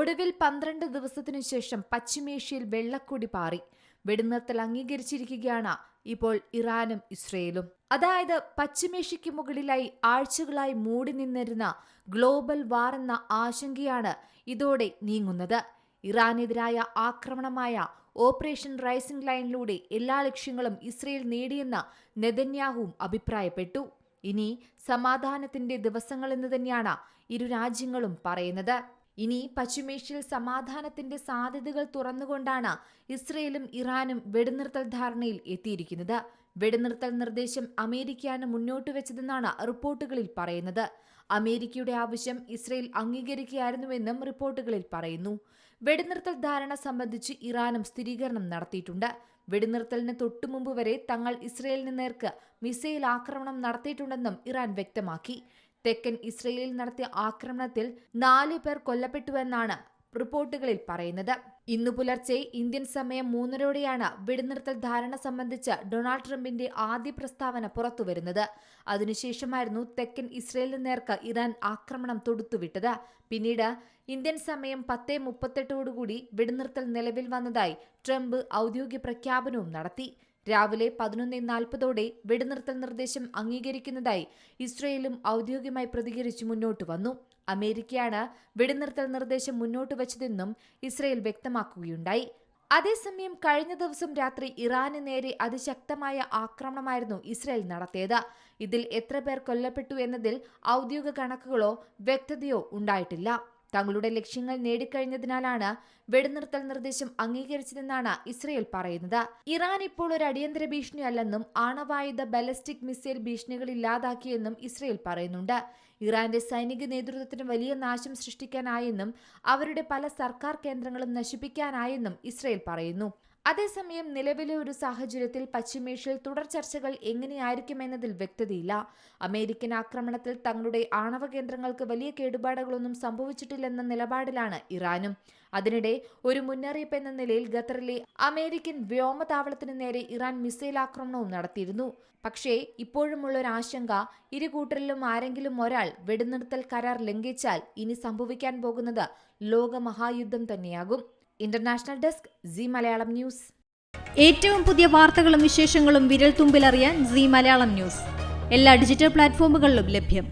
ഒടുവിൽ 12 ദിവസത്തിനു ശേഷം പശ്ചിമേഷ്യയിൽ വെള്ളക്കൊടി പാറി. വെടിനിർത്തൽ അംഗീകരിച്ചിരിക്കുകയാണ് ഇപ്പോൾ ഇറാനും ഇസ്രയേലും. അതായത് പശ്ചിമേഷ്യയ്ക്ക് മുകളിലായി ആഴ്ചകളായി മൂടി നിന്നിരുന്ന ഗ്ലോബൽ വാർ എന്ന ആശങ്കയാണ് ഇതോടെ നീങ്ങുന്നത്. ഇറാനെതിരായ ആക്രമണമായ ഓപ്പറേഷൻ റൈസിംഗ് ലൈനിലൂടെ എല്ലാ ലക്ഷ്യങ്ങളും ഇസ്രയേൽ നേടിയെന്ന് നെതന്യാഹുവും അഭിപ്രായപ്പെട്ടു. ഇനി സമാധാനത്തിന്റെ ദിവസങ്ങളെന്ന് തന്നെയാണ് ഇരു രാജ്യങ്ങളും പറയുന്നത്. ഇനി പശ്ചിമേഷ്യയിൽ സമാധാനത്തിന്റെ സാധ്യതകൾ തുറന്നുകൊണ്ടാണ് ഇസ്രയേലും ഇറാനും വെടിനിർത്തൽ ധാരണയിൽ എത്തിയിരിക്കുന്നത്. വെടിനിർത്തൽ നിർദ്ദേശം അമേരിക്കയാണ് മുന്നോട്ട് വെച്ചതെന്നാണ് റിപ്പോർട്ടുകളിൽ പറയുന്നത്. അമേരിക്കയുടെ ആവശ്യം ഇസ്രയേൽ അംഗീകരിക്കുകയായിരുന്നുവെന്നും റിപ്പോർട്ടുകളിൽ പറയുന്നു. വെടിനിർത്തൽ ധാരണ സംബന്ധിച്ച് ഇറാനും സ്ഥിരീകരണം നടത്തിയിട്ടുണ്ട്. വെടിനിർത്തലിന് തൊട്ടുമുമ്പ് വരെ തങ്ങൾ ഇസ്രയേലിന് നേർക്ക് മിസൈൽ ആക്രമണം നടത്തിയിട്ടുണ്ടെന്നും ഇറാൻ വ്യക്തമാക്കി. തെക്കൻ ഇസ്രയേലിൽ നടത്തിയ ആക്രമണത്തിൽ 4 പേർ കൊല്ലപ്പെട്ടുവെന്നാണ് റിപ്പോർട്ടുകളിൽ പറയുന്നത്. ഇന്നു പുലർച്ചെ ഇന്ത്യൻ സമയം 3:30 വെടിനിർത്തൽ ധാരണ സംബന്ധിച്ച് ഡൊണാൾഡ് ട്രംപിന്റെ ആദ്യ പ്രസ്താവന പുറത്തുവരുന്നത്. അതിനുശേഷമായിരുന്നു തെക്കൻ ഇസ്രയേലിന് നേർക്ക് ഇറാൻ ആക്രമണം തൊടുത്തുവിട്ടത്. പിന്നീട് ഇന്ത്യൻ സമയം 10:38 വെടിനിർത്തൽ നിലവിൽ വന്നതായി ട്രംപ് ഔദ്യോഗിക പ്രഖ്യാപനവും നടത്തി. രാവിലെ 11:40 വെടിനിർത്തൽ നിർദ്ദേശം അംഗീകരിക്കുന്നതായി ഇസ്രയേലും ഔദ്യോഗികമായി പ്രതികരിച്ച് മുന്നോട്ട് വന്നു. അമേരിക്കയാണ് വെടിനിർത്തൽ നിർദ്ദേശം മുന്നോട്ട് വച്ചതെന്നും ഇസ്രയേൽ വ്യക്തമാക്കുകയുണ്ടായി. അതേസമയം കഴിഞ്ഞ ദിവസം രാത്രി ഇറാന് നേരെ അതിശക്തമായ ആക്രമണമായിരുന്നു ഇസ്രയേൽ നടത്തിയത്. ഇതിൽ എത്ര പേർ കൊല്ലപ്പെട്ടു എന്നതിൽ ഔദ്യോഗിക കണക്കുകളോ വ്യക്തതയോ ഉണ്ടായിട്ടില്ല. തങ്ങളുടെ ലക്ഷ്യങ്ങൾ നേടിക്കഴിഞ്ഞതിനാലാണ് വെടിനിർത്തൽ നിർദ്ദേശം അംഗീകരിച്ചതെന്നാണ് ഇസ്രയേൽ പറയുന്നത്. ഇറാൻ ഇപ്പോൾ ഒരു അടിയന്തര ഭീഷണിയല്ലെന്നും ആണവായുധ ബാലിസ്റ്റിക് മിസൈൽ ഭീഷണികൾ ഇല്ലാതാക്കിയെന്നും ഇസ്രയേൽ പറയുന്നുണ്ട്. ഇറാന്റെ സൈനിക നേതൃത്വത്തിന് വലിയ നാശം സൃഷ്ടിക്കാനായെന്നും അവരുടെ പല സർക്കാർ കേന്ദ്രങ്ങളും നശിപ്പിക്കാനായെന്നും ഇസ്രയേൽ പറയുന്നു. അതേസമയം നിലവിലെ ഒരു സാഹചര്യത്തിൽ പശ്ചിമേഷ്യയിൽ തുടർ ചർച്ചകൾ എങ്ങനെയായിരിക്കുമെന്നതിൽ വ്യക്തതയില്ല. അമേരിക്കൻ ആക്രമണത്തിൽ തങ്ങളുടെ ആണവ കേന്ദ്രങ്ങൾക്ക് വലിയ കേടുപാടുകളൊന്നും സംഭവിച്ചിട്ടില്ലെന്ന നിലപാടിലാണ് ഇറാനും. അതിനിടെ ഒരു മുന്നറിയിപ്പ് എന്ന നിലയിൽ ഖത്തറിലെ അമേരിക്കൻ വ്യോമതാവളത്തിന് നേരെ ഇറാൻ മിസൈൽ ആക്രമണവും നടത്തിയിരുന്നു. പക്ഷേ ഇപ്പോഴുമുള്ള ഒരു ആശങ്ക, ഇരു കൂട്ടരിലും ആരെങ്കിലും ഒരാൾ വെടിനിർത്തൽ കരാർ ലംഘിച്ചാൽ ഇനി സംഭവിക്കാൻ പോകുന്നത് ലോകമഹായുദ്ധം തന്നെയാകും. International desk, Zee Malayalam news. ഏറ്റവും പുതിയ വാർത്തകളും വിശേഷങ്ങളും വിരൽ തുമ്പിലറിയാൻ സീ മലയാളം ന്യൂസ് എല്ലാ ഡിജിറ്റൽ പ്ലാറ്റ്ഫോമുകളിലും ലഭ്യം.